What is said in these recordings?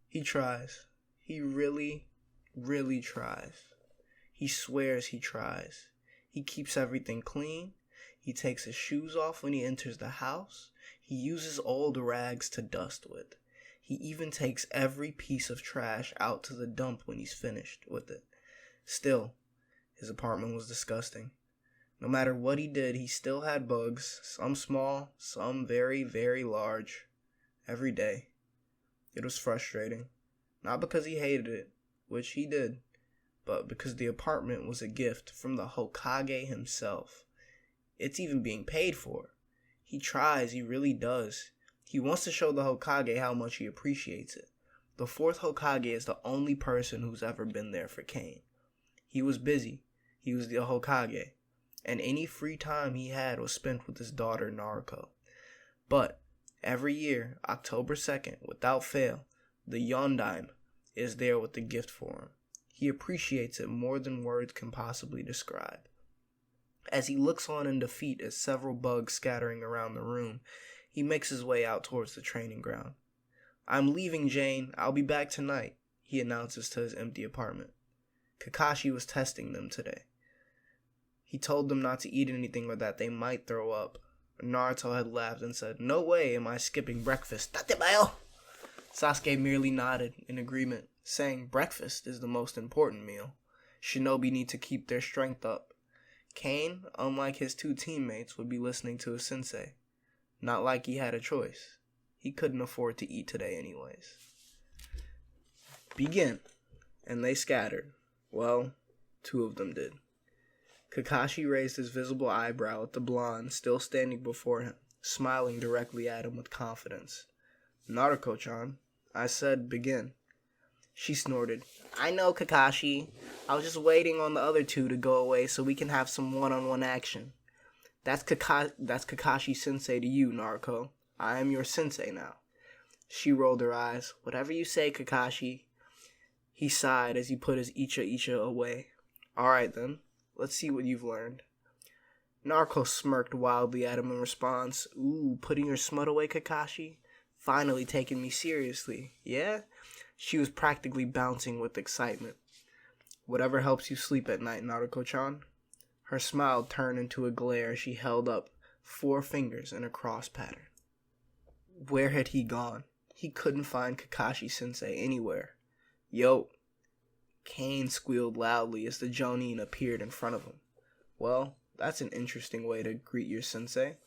He tries. He really, really tries. He swears he tries. He keeps everything clean. He takes his shoes off when he enters the house. He uses old rags to dust with. He even takes every piece of trash out to the dump when he's finished with it. Still, his apartment was disgusting. No matter what he did, he still had bugs, some small, some very, very large, every day. It was frustrating, not because he hated it, which he did, but because the apartment was a gift from the Hokage himself. It's even being paid for. He tries, he really does. He wants to show the Hokage how much he appreciates it. The fourth Hokage is the only person who's ever been there for Kane. He was busy. He was the Hokage. And any free time he had was spent with his daughter Naruko. But every year, October 2nd, without fail, the Yondaime is there with the gift for him. He appreciates it more than words can possibly describe. As he looks on in defeat at several bugs scattering around the room, he makes his way out towards the training ground. "I'm leaving, Jane. I'll be back tonight," he announces to his empty apartment. Kakashi was testing them today. He told them not to eat anything or that they might throw up. Naruto had laughed and said, "No way am I skipping breakfast. Tatemayo!" Sasuke merely nodded in agreement, saying breakfast is the most important meal. Shinobi need to keep their strength up. Kane, unlike his two teammates, would be listening to his sensei. Not like he had a choice. He couldn't afford to eat today anyways. Begin. And they scattered. Well, two of them did. Kakashi raised his visible eyebrow at the blonde still standing before him, smiling directly at him with confidence. "Naruko-chan, I said begin." She snorted. "I know, Kakashi. I was just waiting on the other two to go away so we can have some one-on-one action." That's Kakashi-sensei to you, Naruko. I am your sensei now." She rolled her eyes. "Whatever you say, Kakashi." He sighed as he put his Icha away. "Alright then, let's see what you've learned." Naruko smirked wildly at him in response. "Ooh, putting your smut away, Kakashi? Finally taking me seriously, yeah?" She was practically bouncing with excitement. "Whatever helps you sleep at night, Naruko-chan." Her smile turned into a glare as she held up 4 fingers in a cross pattern. Where had he gone? He couldn't find Kakashi-sensei anywhere. "Yo!" Kane squealed loudly as the Jonin appeared in front of him. Well, that's an interesting way to greet your sensei.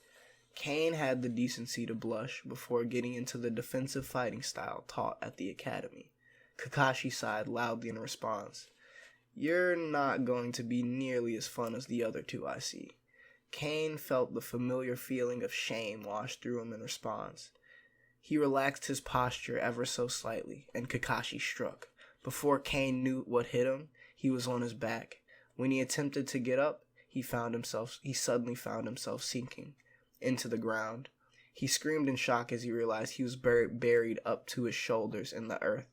Kane had the decency to blush before getting into the defensive fighting style taught at the academy. Kakashi sighed loudly in response. "You're not going to be nearly as fun as the other two, I see." Kane felt the familiar feeling of shame wash through him in response. He relaxed his posture ever so slightly, and Kakashi struck. Before Kane knew what hit him, he was on his back. When he attempted to get up, he suddenly found himself sinking into the ground. He screamed in shock as he realized he was buried up to his shoulders in the earth.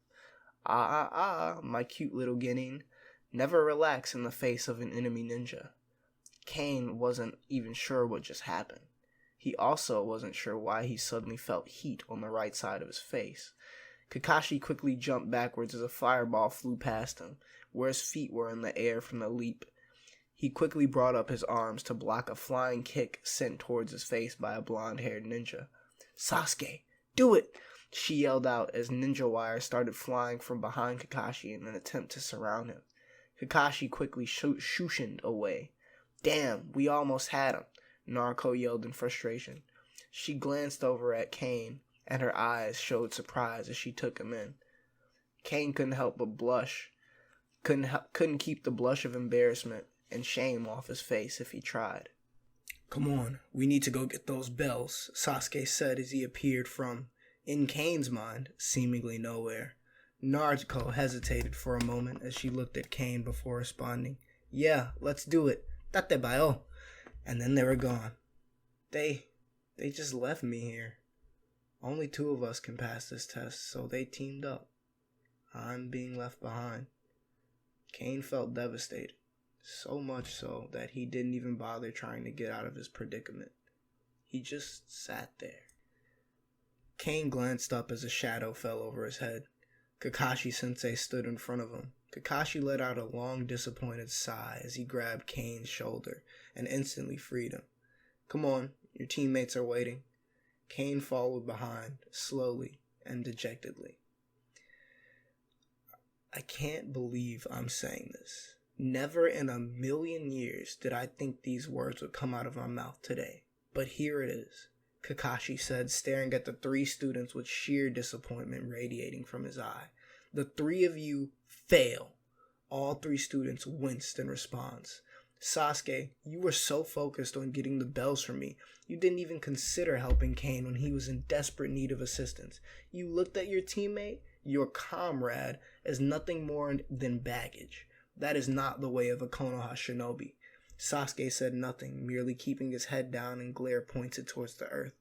My cute little Genin. Never relax in the face of an enemy ninja." Kane wasn't even sure what just happened. He also wasn't sure why he suddenly felt heat on the right side of his face. Kakashi quickly jumped backwards as a fireball flew past him, where his feet were in the air from the leap. He quickly brought up his arms to block a flying kick sent towards his face by a blonde-haired ninja. "Sasuke, do it!" she yelled out as ninja wires started flying from behind Kakashi in an attempt to surround him. Kakashi quickly shushined away. "Damn, we almost had him," Naruko yelled in frustration. She glanced over at Kane, and her eyes showed surprise as she took him in. Kane couldn't help but blush. Couldn't keep the blush of embarrassment and shame off his face if he tried. "Come on, we need to go get those bells," Sasuke said as he appeared from, in Kane's mind, seemingly nowhere. Naruto hesitated for a moment as she looked at Kane before responding. "Yeah, let's do it. Tatebayo." And then they were gone. They just left me here. Only 2 of us can pass this test, so they teamed up. I'm being left behind. Kane felt devastated, so much so that he didn't even bother trying to get out of his predicament. He just sat there. Kane glanced up as a shadow fell over his head. Kakashi-sensei stood in front of him. Kakashi let out a long, disappointed sigh as he grabbed Kane's shoulder and instantly freed him. "Come on, your teammates are waiting." Kane followed behind, slowly and dejectedly. I can't believe I'm saying this. Never in a million years did I think these words would come out of my mouth today. But here it is, Kakashi said, staring at the three students with sheer disappointment radiating from his eye. "The three of you fail." All three students winced in response. "Sasuke, you were so focused on getting the bells from me, you didn't even consider helping Kane when he was in desperate need of assistance. You looked at your teammate, your comrade, as nothing more than baggage. That is not the way of a Konoha shinobi." Sasuke said nothing, merely keeping his head down and glare pointed towards the earth.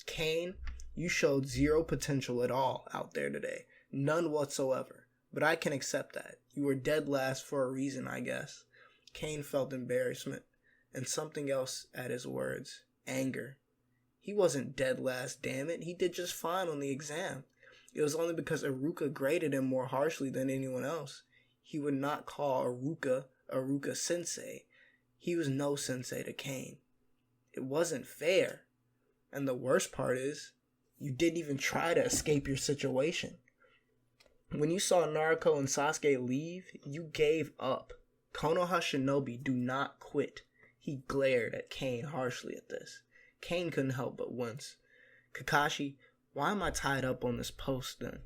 "Kane, you showed zero potential at all out there today. None whatsoever. But I can accept that. You were dead last for a reason, I guess." Kane felt embarrassment and something else at his words. Anger. He wasn't dead last, damn it. He did just fine on the exam. It was only because Iruka graded him more harshly than anyone else. He would not call Iruka sensei. He was no sensei to Kane. It wasn't fair. And the worst part is, you didn't even try to escape your situation. When you saw Naruto and Sasuke leave, you gave up. Konoha shinobi do not quit. He glared at Kane harshly at this. Kane couldn't help but wince. "Kakashi, why am I tied up on this post then?"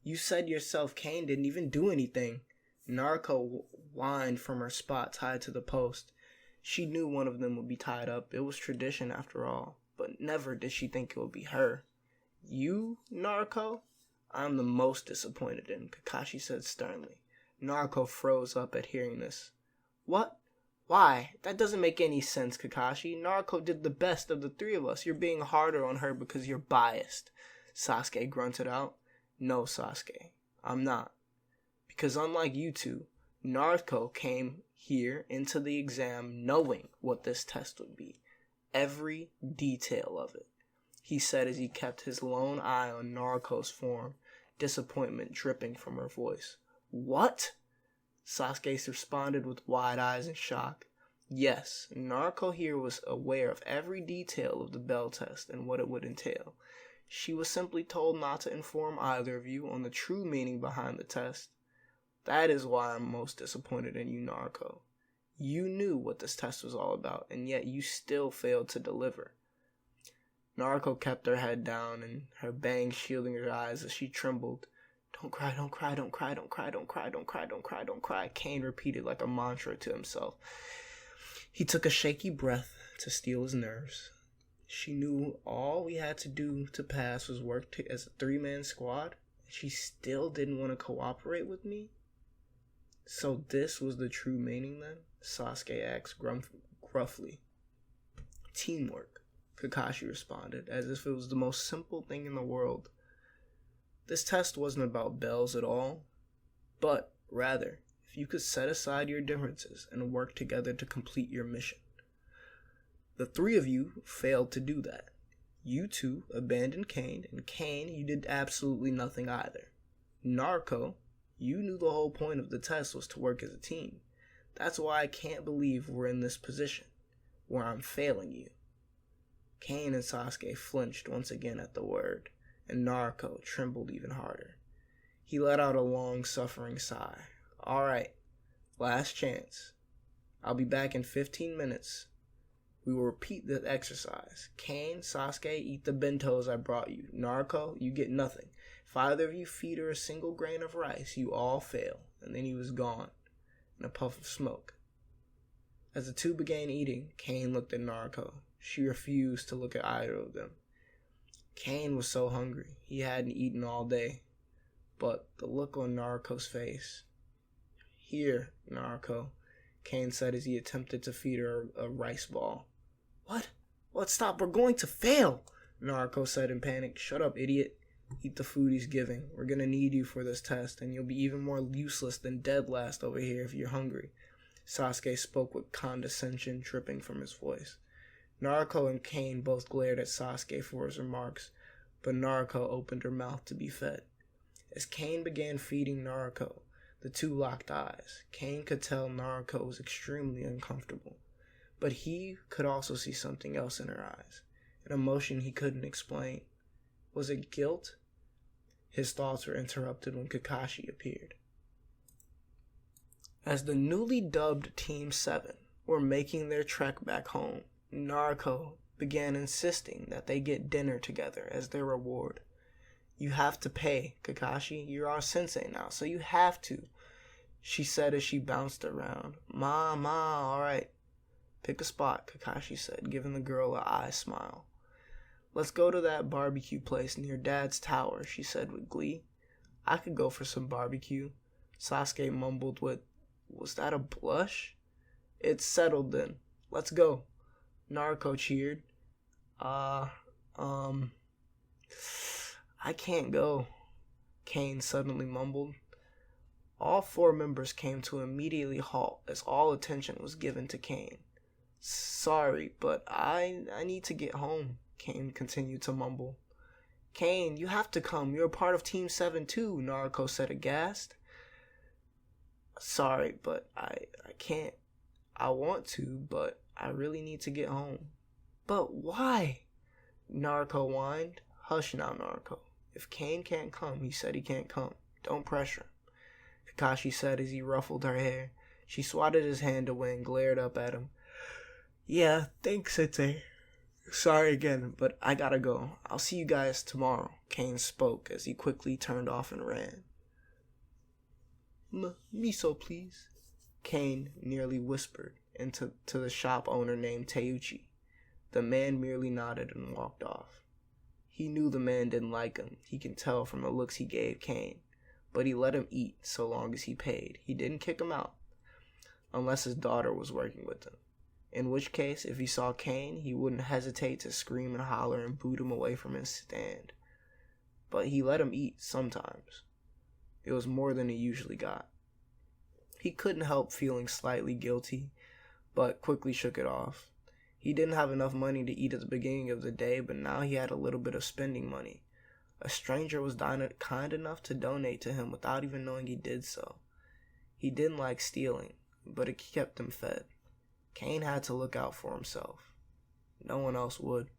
"You said yourself Kane didn't even do anything." Naruto whined from her spot tied to the post. She knew one of them would be tied up. It was tradition after all. But never did she think it would be her. "You, Naruto? I'm the most disappointed in," Kakashi said sternly. Naruto froze up at hearing this. "What? Why? That doesn't make any sense, Kakashi. Naruto did the best of the three of us. You're being harder on her because you're biased." Sasuke grunted out. "No, Sasuke, I'm not. Because unlike you two, Naruto came here into the exam knowing what this test would be. Every detail of it," he said as he kept his lone eye on Naruto's form, disappointment dripping from her voice. "What?" Sasuke responded with wide eyes in shock. Yes, Naruto here was aware of every detail of the bell test and what it would entail. She was simply told not to inform either of you on the true meaning behind the test. "That is why I'm most disappointed in you, Naruto. You knew what this test was all about, and yet you still failed to deliver." Naruto kept her head down and her bangs shielding her eyes as she trembled. "Don't cry, don't cry, don't cry, don't cry, don't cry, don't cry, don't cry, don't cry," Kane repeated like a mantra to himself. He took a shaky breath to steel his nerves. She knew all we had to do to pass was work as a three-man squad, and she still didn't want to cooperate with me? "So this was the true meaning then?" Sasuke asked gruffly. "Teamwork," Kakashi responded, as if it was the most simple thing in the world. This test wasn't about bells at all, but rather, if you could set aside your differences and work together to complete your mission. The three of you failed to do that. You two abandoned Kane, and Kane, you did absolutely nothing either. Naruto, you knew the whole point of the test was to work as a team. That's why I can't believe we're in this position, where I'm failing you." Kane and Sasuke flinched once again at the word, and Naruto trembled even harder. He let out a long, suffering sigh. "All right, last chance. I'll be back in 15 minutes. We will repeat the exercise. Kane, Sasuke, eat the bentos I brought you. Naruto, you get nothing. If either of you feed her a single grain of rice, you all fail." And then he was gone in a puff of smoke. As the two began eating, Kane looked at Naruto. She refused to look at either of them. Kane was so hungry. He hadn't eaten all day. But the look on Naruto's face. "Here, Naruto," Kane said as he attempted to feed her a rice ball. What? Stop, we're going to fail," Naruto said in panic. "Shut up, idiot. Eat the food he's giving. We're gonna need you for this test, and you'll be even more useless than dead last over here if you're hungry." Sasuke spoke with condescension dripping from his voice. Naruto and Kane both glared at Sasuke for his remarks, but Naruto opened her mouth to be fed. As Kane began feeding Naruko, the two locked eyes. Kane could tell Naruko was extremely uncomfortable, but he could also see something else in her eyes, an emotion he couldn't explain. Was it guilt? His thoughts were interrupted when Kakashi appeared. As the newly dubbed Team 7 were making their trek back home, Naruko began insisting that they get dinner together as their reward. "You have to pay, Kakashi. You're our sensei now, so you have to," she said as she bounced around. Ma, alright. "Pick a spot," Kakashi said, giving the girl an eye smile. "Let's go to that barbecue place near Dad's tower," she said with glee. "I could go for some barbecue." Sasuke mumbled with, "Was that a blush?" "It's settled then. Let's go." Naruko cheered. I can't go," Kane suddenly mumbled. All four members came to an immediately halt as all attention was given to Kane. "Sorry, but I need to get home," Kane continued to mumble. "Kane, you have to come. You're a part of Team 7 too," Naruko said aghast. "Sorry, but I can't. I want to, but I really need to get home." "But why?" Naruko whined. "Hush now, Naruko. If Kane can't come, he said he can't come. Don't pressure him," Kakashi said as he ruffled her hair. She swatted his hand away and glared up at him. "Yeah, thanks, Sensei. Sorry again, but I gotta go. I'll see you guys tomorrow," Kane spoke as he quickly turned off and ran. Miso, please," Kane nearly whispered to the shop owner named Teuchi. The man merely nodded and walked off. He knew the man didn't like him. He could tell from the looks he gave Kane. But he let him eat so long as he paid. He didn't kick him out. Unless his daughter was working with him. In which case, if he saw Kane, he wouldn't hesitate to scream and holler and boot him away from his stand. But he let him eat sometimes. It was more than he usually got. He couldn't help feeling slightly guilty, but quickly shook it off. He didn't have enough money to eat at the beginning of the day, but now he had a little bit of spending money. A stranger was kind enough to donate to him without even knowing he did so. He didn't like stealing, but it kept him fed. Kane had to look out for himself. No one else would.